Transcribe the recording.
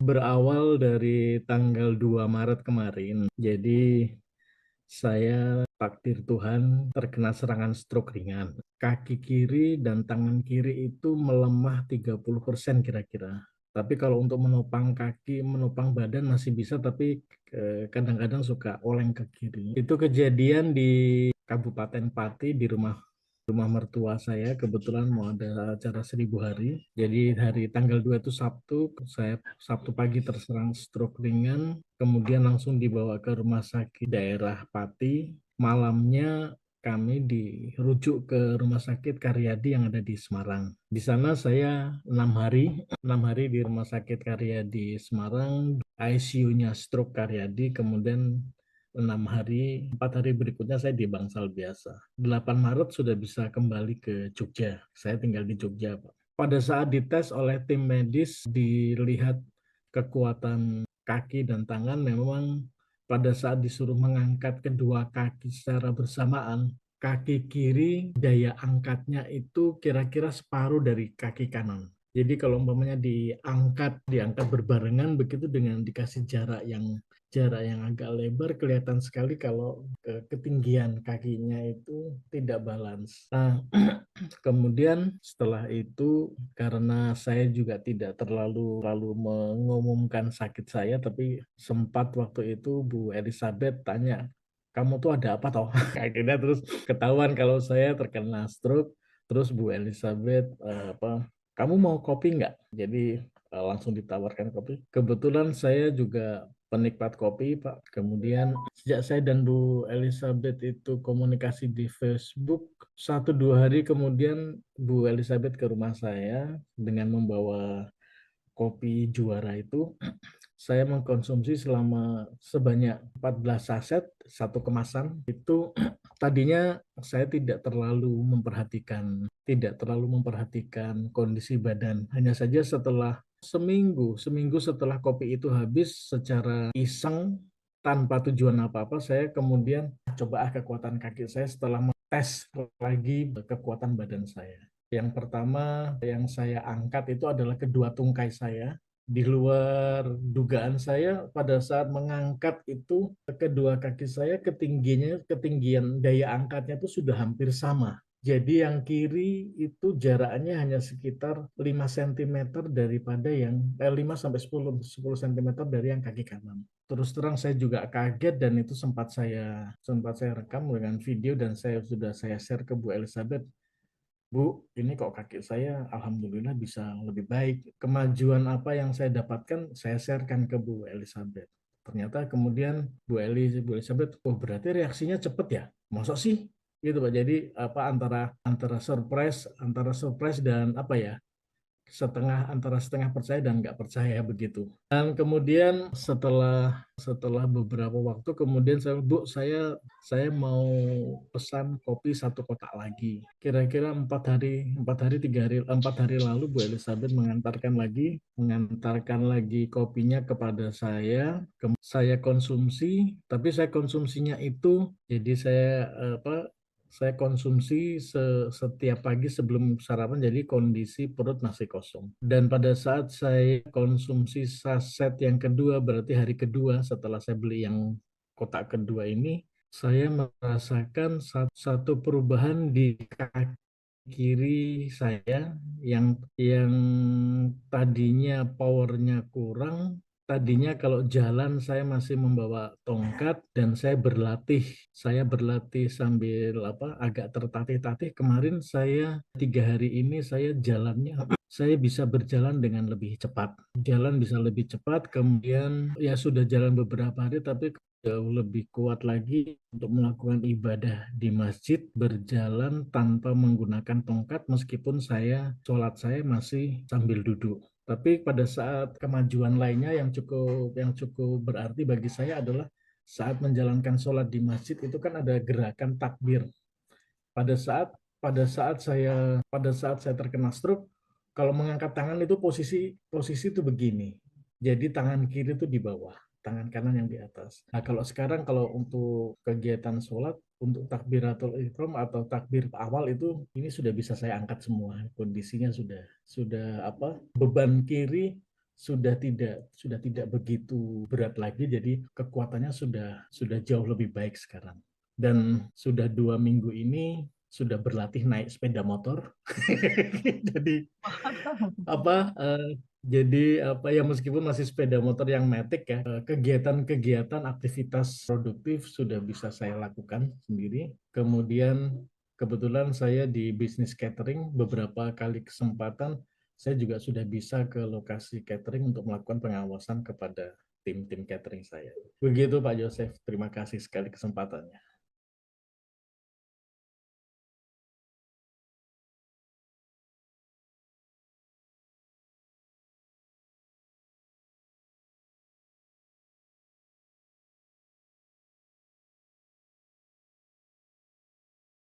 Berawal dari tanggal 2 Maret kemarin. Jadi saya takdir Tuhan terkena serangan stroke ringan. Kaki kiri dan tangan kiri itu melemah 30% kira-kira. Tapi kalau untuk menopang kaki, menopang badan masih bisa, tapi kadang-kadang suka oleng ke kiri. Itu kejadian di Kabupaten Pati di rumah mertua saya. Kebetulan mau ada acara 1.000 hari. Jadi hari tanggal 2 itu Sabtu, saya Sabtu pagi terserang stroke ringan, kemudian langsung dibawa ke rumah sakit daerah Pati. Malamnya kami dirujuk ke rumah sakit Karyadi yang ada di Semarang. Di sana saya 6 hari, 6 hari di rumah sakit Karyadi Semarang, ICU-nya stroke Karyadi, kemudian 6 hari, 4 hari berikutnya saya di Bangsal biasa. 8 Maret sudah bisa kembali ke Jogja. Saya tinggal di Jogja, Pak. Pada saat dites oleh tim medis, dilihat kekuatan kaki dan tangan, memang pada saat disuruh mengangkat kedua kaki secara bersamaan, kaki kiri daya angkatnya itu kira-kira separuh dari kaki kanan. Jadi kalau umpamanya diangkat berbarengan begitu dengan dikasih jarak yang agak lebar, kelihatan sekali kalau ketinggian kakinya itu tidak balance. Nah, kemudian setelah itu karena saya juga tidak terlalu mengumumkan sakit saya, tapi sempat waktu itu Bu Elizabeth tanya, kamu tuh ada apa toh? Akhirnya terus ketahuan kalau saya terkena stroke. Terus Bu Elizabeth kamu mau kopi nggak? Jadi langsung ditawarkan kopi. Kebetulan saya juga penikmat kopi, Pak. Kemudian sejak saya dan Bu Elizabeth itu komunikasi di Facebook, 1-2 hari kemudian Bu Elizabeth ke rumah saya dengan membawa kopi juara itu. Saya mengkonsumsi selama sebanyak 14 saset, satu kemasan. Itu tadinya saya tidak terlalu memperhatikan kondisi badan. Hanya saja setelah seminggu setelah kopi itu habis, secara iseng tanpa tujuan apa-apa, saya kemudian coba kekuatan kaki saya setelah tes lagi kekuatan badan saya. Yang pertama yang saya angkat itu adalah kedua tungkai saya. Di luar dugaan saya, pada saat mengangkat itu kedua kaki saya ketinggian daya angkatnya itu sudah hampir sama. Jadi yang kiri itu jaraknya hanya sekitar 5 cm daripada 5 sampai 10 cm dari yang kaki kanan. Terus terang saya juga kaget, dan itu sempat saya rekam dengan video dan sudah saya share ke Bu Elizabeth. Bu, ini kok kaki saya alhamdulillah bisa lebih baik. Kemajuan apa yang saya dapatkan saya sharekan ke Bu Elizabeth. Ternyata kemudian Bu Elizabeth, oh berarti reaksinya cepet ya? Masa sih? Gitu Pak. Jadi antara surprise dan apa ya? Antara setengah percaya dan nggak percaya begitu. Dan kemudian setelah beberapa waktu kemudian saya mau pesan kopi 1 kotak lagi. Kira-kira 4 hari lalu Bu Elizabeth mengantarkan lagi kopinya kepada saya. Saya konsumsi, tapi saya konsumsinya itu jadi saya konsumsi setiap pagi sebelum sarapan, jadi kondisi perut masih kosong. Dan pada saat saya konsumsi saset yang kedua, berarti hari kedua setelah saya beli yang kotak kedua ini, saya merasakan satu perubahan di kaki kiri saya yang tadinya powernya kurang. Tadinya kalau jalan saya masih membawa tongkat dan saya berlatih sambil agak tertatih-tatih. Kemarin 3 hari ini saya bisa berjalan dengan lebih cepat. Jalan bisa lebih cepat, kemudian ya sudah jalan beberapa hari tapi jauh lebih kuat lagi untuk melakukan ibadah di masjid, berjalan tanpa menggunakan tongkat meskipun sholat saya masih sambil duduk. Tapi pada saat kemajuan lainnya yang cukup berarti bagi saya adalah saat menjalankan sholat di masjid itu kan ada gerakan takbir. Pada saat pada saat saya terkena stroke, kalau mengangkat tangan itu posisi posisi itu begini. Jadi tangan kiri itu di bawah, tangan kanan yang di atas. Nah, kalau untuk kegiatan sholat, untuk takbiratul ihram atau takbir awal itu ini sudah bisa saya angkat semua. Kondisinya sudah beban kiri sudah tidak begitu berat lagi, jadi kekuatannya sudah jauh lebih baik sekarang. Dan sudah 2 minggu ini sudah berlatih naik sepeda motor. Jadi apa jadi apa ya, meskipun masih sepeda motor yang matic ya, kegiatan-kegiatan aktivitas produktif sudah bisa saya lakukan sendiri. Kemudian kebetulan saya di bisnis catering, beberapa kali kesempatan saya juga sudah bisa ke lokasi catering untuk melakukan pengawasan kepada tim-tim catering saya. Begitu Pak Joseph, terima kasih sekali kesempatannya.